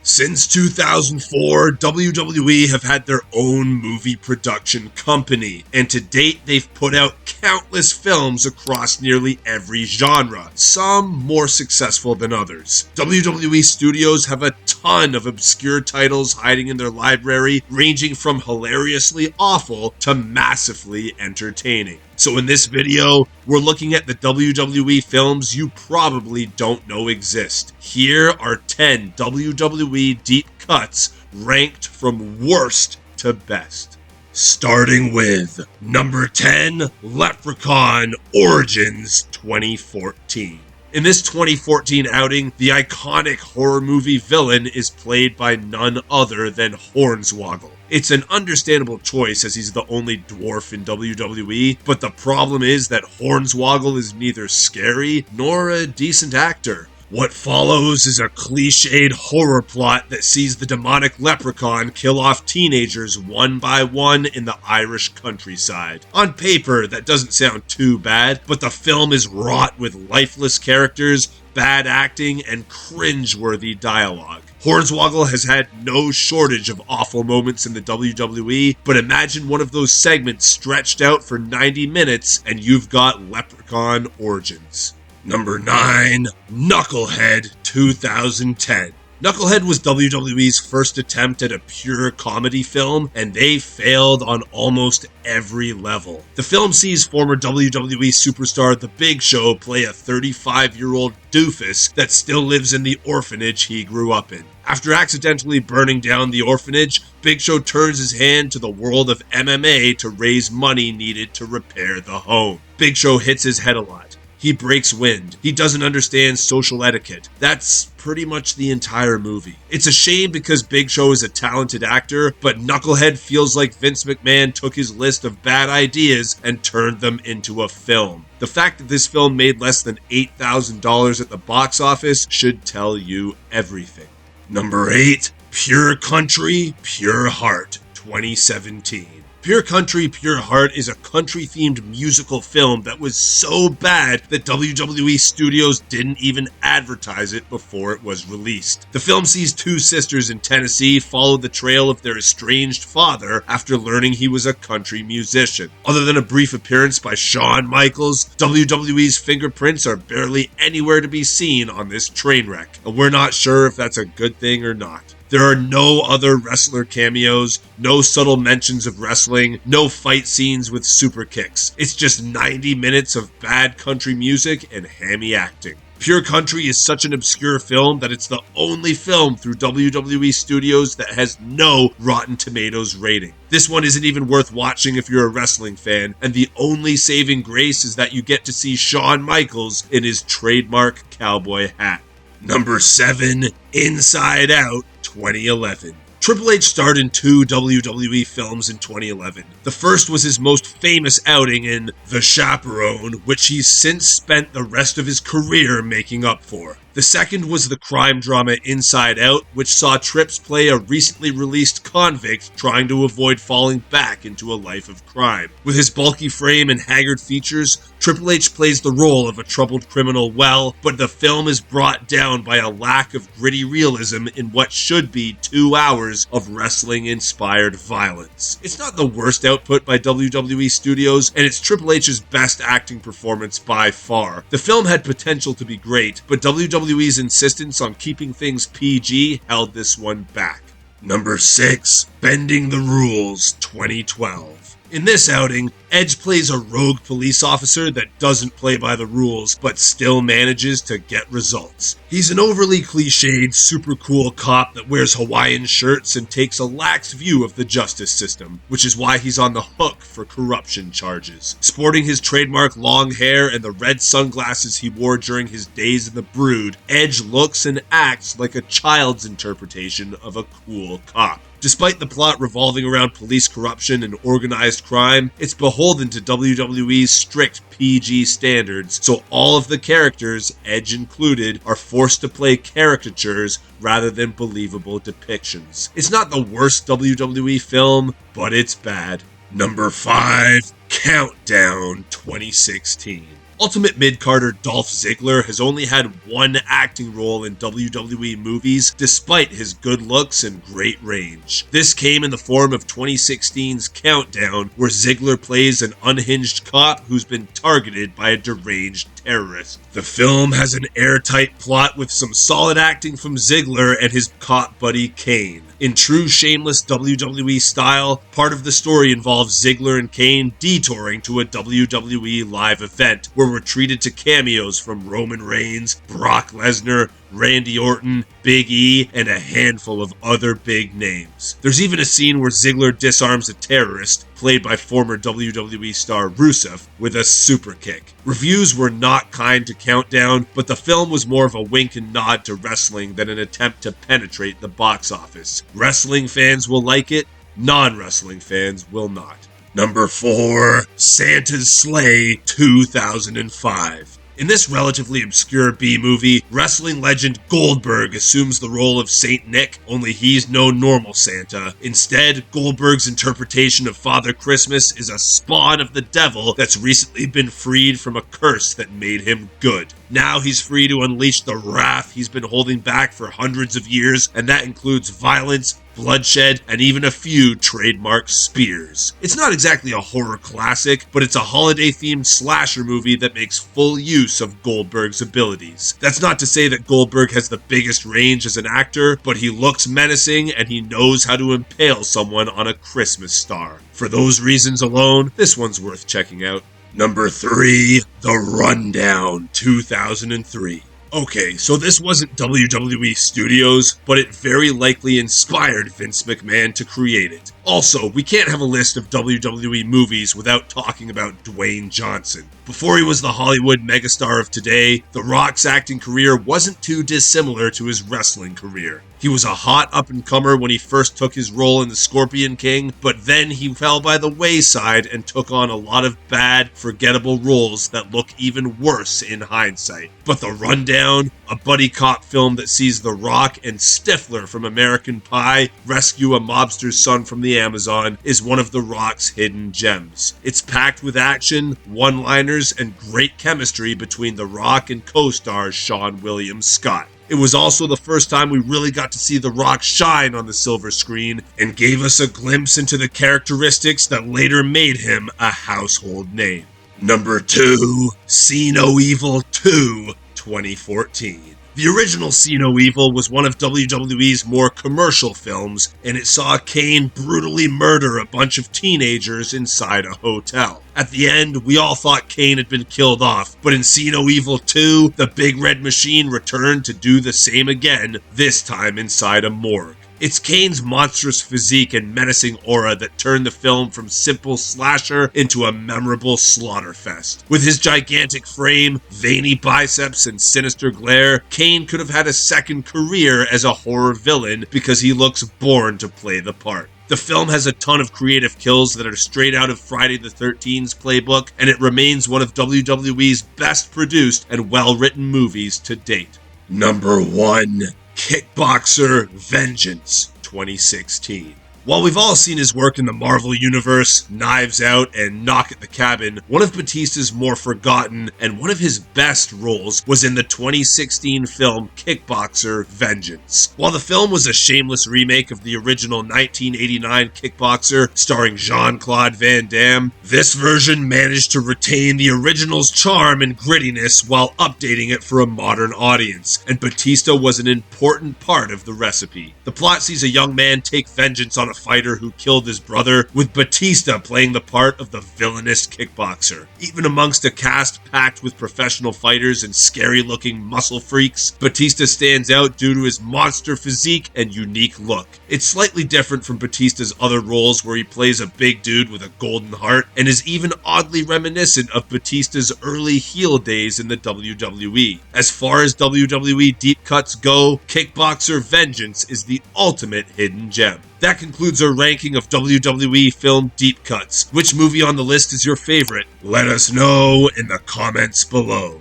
Since 2004, WWE have had their own movie production company, and to date they've put out countless films across nearly every genre, some more successful than others. WWE Studios have a ton of obscure titles hiding in their library, ranging from hilariously awful to massively entertaining. So in this video, we're looking at the WWE films you probably don't know exist. Here are 10 WWE deep cuts ranked from worst to best. Starting with number 10, Leprechaun Origins 2014. In this 2014 outing, the iconic horror movie villain is played by none other than Hornswoggle. It's an understandable choice as he's the only dwarf in WWE, but the problem is that Hornswoggle is neither scary nor a decent actor. What follows is a cliched horror plot that sees the demonic leprechaun kill off teenagers one by one in the Irish countryside. On paper, that doesn't sound too bad, but the film is wrought with lifeless characters, bad acting, and cringe-worthy dialogue. Hornswoggle has had no shortage of awful moments in the WWE, but imagine one of those segments stretched out for 90 minutes and you've got Leprechaun Origins. Number 9, Knucklehead 2010. Knucklehead was WWE's first attempt at a pure comedy film, and they failed on almost every level. The film sees former WWE superstar The Big Show play a 35-year-old doofus that still lives in the orphanage he grew up in. After accidentally burning down the orphanage, Big Show turns his hand to the world of MMA to raise money needed to repair the home. Big Show hits his head a lot. He breaks wind. He doesn't understand social etiquette. That's pretty much the entire movie. It's a shame because Big Show is a talented actor, but Knucklehead feels like Vince McMahon took his list of bad ideas and turned them into a film. The fact that this film made less than $8,000 at the box office should tell you everything. Number 8, Pure Country, Pure Heart 2017. Pure Country, Pure Heart is a country-themed musical film that was so bad that WWE Studios didn't even advertise it before it was released. The film sees two sisters in Tennessee follow the trail of their estranged father after learning he was a country musician. Other than a brief appearance by Shawn Michaels, WWE's fingerprints are barely anywhere to be seen on this train wreck, and we're not sure if that's a good thing or not. There are no other wrestler cameos, no subtle mentions of wrestling, no fight scenes with super kicks. It's just 90 minutes of bad country music and hammy acting. Pure Country is such an obscure film that it's the only film through WWE Studios that has no Rotten Tomatoes rating. This one isn't even worth watching if you're a wrestling fan, and the only saving grace is that you get to see Shawn Michaels in his trademark cowboy hat. Number 7, Inside Out 2011. Triple H starred in 2 WWE films in 2011. The first was his most famous outing in The Chaperone, which he's since spent the rest of his career making up for. The second was the crime drama Inside Out, which saw Trips play a recently released convict trying to avoid falling back into a life of crime. With his bulky frame and haggard features, Triple H plays the role of a troubled criminal well, but the film is brought down by a lack of gritty realism in what should be 2 hours of wrestling-inspired violence. It's not the worst output by WWE Studios, and it's Triple H's best acting performance by far. The film had potential to be great, but WWE's insistence on keeping things PG held this one back. Number 6, Bending the Rules 2012. In this outing, Edge plays a rogue police officer that doesn't play by the rules, but still manages to get results. He's an overly cliched, super cool cop that wears Hawaiian shirts and takes a lax view of the justice system, which is why he's on the hook for corruption charges. Sporting his trademark long hair and the red sunglasses he wore during his days in the Brood, Edge looks and acts like a child's interpretation of a cool cop. Despite the plot revolving around police corruption and organized crime, it's beholden to WWE's strict PG standards, so all of the characters, Edge included, are forced to play caricatures rather than believable depictions. It's not the worst WWE film, but it's bad. Number 5, Countdown 2016. Ultimate mid-carder Dolph Ziggler has only had one acting role in WWE movies, despite his good looks and great range. This came in the form of 2016's Countdown, where Ziggler plays an unhinged cop who's been targeted by a deranged terrorist. The film has an airtight plot with some solid acting from Ziggler and his cop buddy Kane. In true shameless WWE style, part of the story involves Ziggler and Kane detouring to a WWE live event, where we're treated to cameos from Roman Reigns, Brock Lesnar, Randy Orton, Big E, and a handful of other big names. There's even a scene where Ziggler disarms a terrorist, played by former WWE star Rusev, with a super kick. Reviews were not kind to Countdown, but the film was more of a wink and nod to wrestling than an attempt to penetrate the box office. Wrestling fans will like it, non-wrestling fans will not. Number 4, Santa's Sleigh 2005. In this relatively obscure B-movie, wrestling legend Goldberg assumes the role of Saint Nick, only he's no normal Santa. Instead, Goldberg's interpretation of Father Christmas is a spawn of the devil that's recently been freed from a curse that made him good. Now he's free to unleash the wrath he's been holding back for hundreds of years, and that includes violence, bloodshed, and even a few trademark spears. It's not exactly a horror classic, but it's a holiday-themed slasher movie that makes full use of Goldberg's abilities. That's not to say that Goldberg has the biggest range as an actor, but he looks menacing and he knows how to impale someone on a Christmas star. For those reasons alone, this one's worth checking out. Number 3, The Rundown 2003. Okay, so this wasn't WWE Studios, but it very likely inspired Vince McMahon to create it. Also, we can't have a list of WWE movies without talking about Dwayne Johnson. Before he was the Hollywood megastar of today, The Rock's acting career wasn't too dissimilar to his wrestling career. He was a hot up-and-comer when he first took his role in The Scorpion King, but then he fell by the wayside and took on a lot of bad, forgettable roles that look even worse in hindsight. But The Rundown, a buddy cop film that sees The Rock and Stifler from American Pie rescue a mobster's son from the Amazon, is one of The Rock's hidden gems. It's packed with action, one-liners, and great chemistry between The Rock and co-star Seann William Scott. It was also the first time we really got to see The Rock shine on the silver screen and gave us a glimpse into the characteristics that later made him a household name. Number 2, See No Evil 2, 2014. The original See No Evil was one of WWE's more commercial films, and it saw Kane brutally murder a bunch of teenagers inside a hotel. At the end, we all thought Kane had been killed off, but in See No Evil 2, the Big Red Machine returned to do the same again, this time inside a morgue. It's Kane's monstrous physique and menacing aura that turned the film from simple slasher into a memorable slaughterfest. With his gigantic frame, veiny biceps, and sinister glare, Kane could have had a second career as a horror villain because he looks born to play the part. The film has a ton of creative kills that are straight out of Friday the 13th's playbook, and it remains one of WWE's best produced and well-written movies to date. Number 1, Kickboxer Vengeance 2016. While we've all seen his work in the Marvel Universe, Knives Out, and Knock at the Cabin, one of Batista's more forgotten and one of his best roles was in the 2016 film Kickboxer Vengeance. While the film was a shameless remake of the original 1989 Kickboxer starring Jean-Claude Van Damme, this version managed to retain the original's charm and grittiness while updating it for a modern audience, and Batista was an important part of the recipe. The plot sees a young man take vengeance on a fighter who killed his brother, with Batista playing the part of the villainous kickboxer. Even amongst a cast packed with professional fighters and scary-looking muscle freaks, Batista stands out due to his monster physique and unique look. It's slightly different from Batista's other roles where he plays a big dude with a golden heart, and is even oddly reminiscent of Batista's early heel days in the WWE. As far as WWE deep cuts go, Kickboxer Vengeance is the ultimate hidden gem. That concludes our ranking of WWE film deep cuts. Which movie on the list is your favorite? Let us know in the comments below.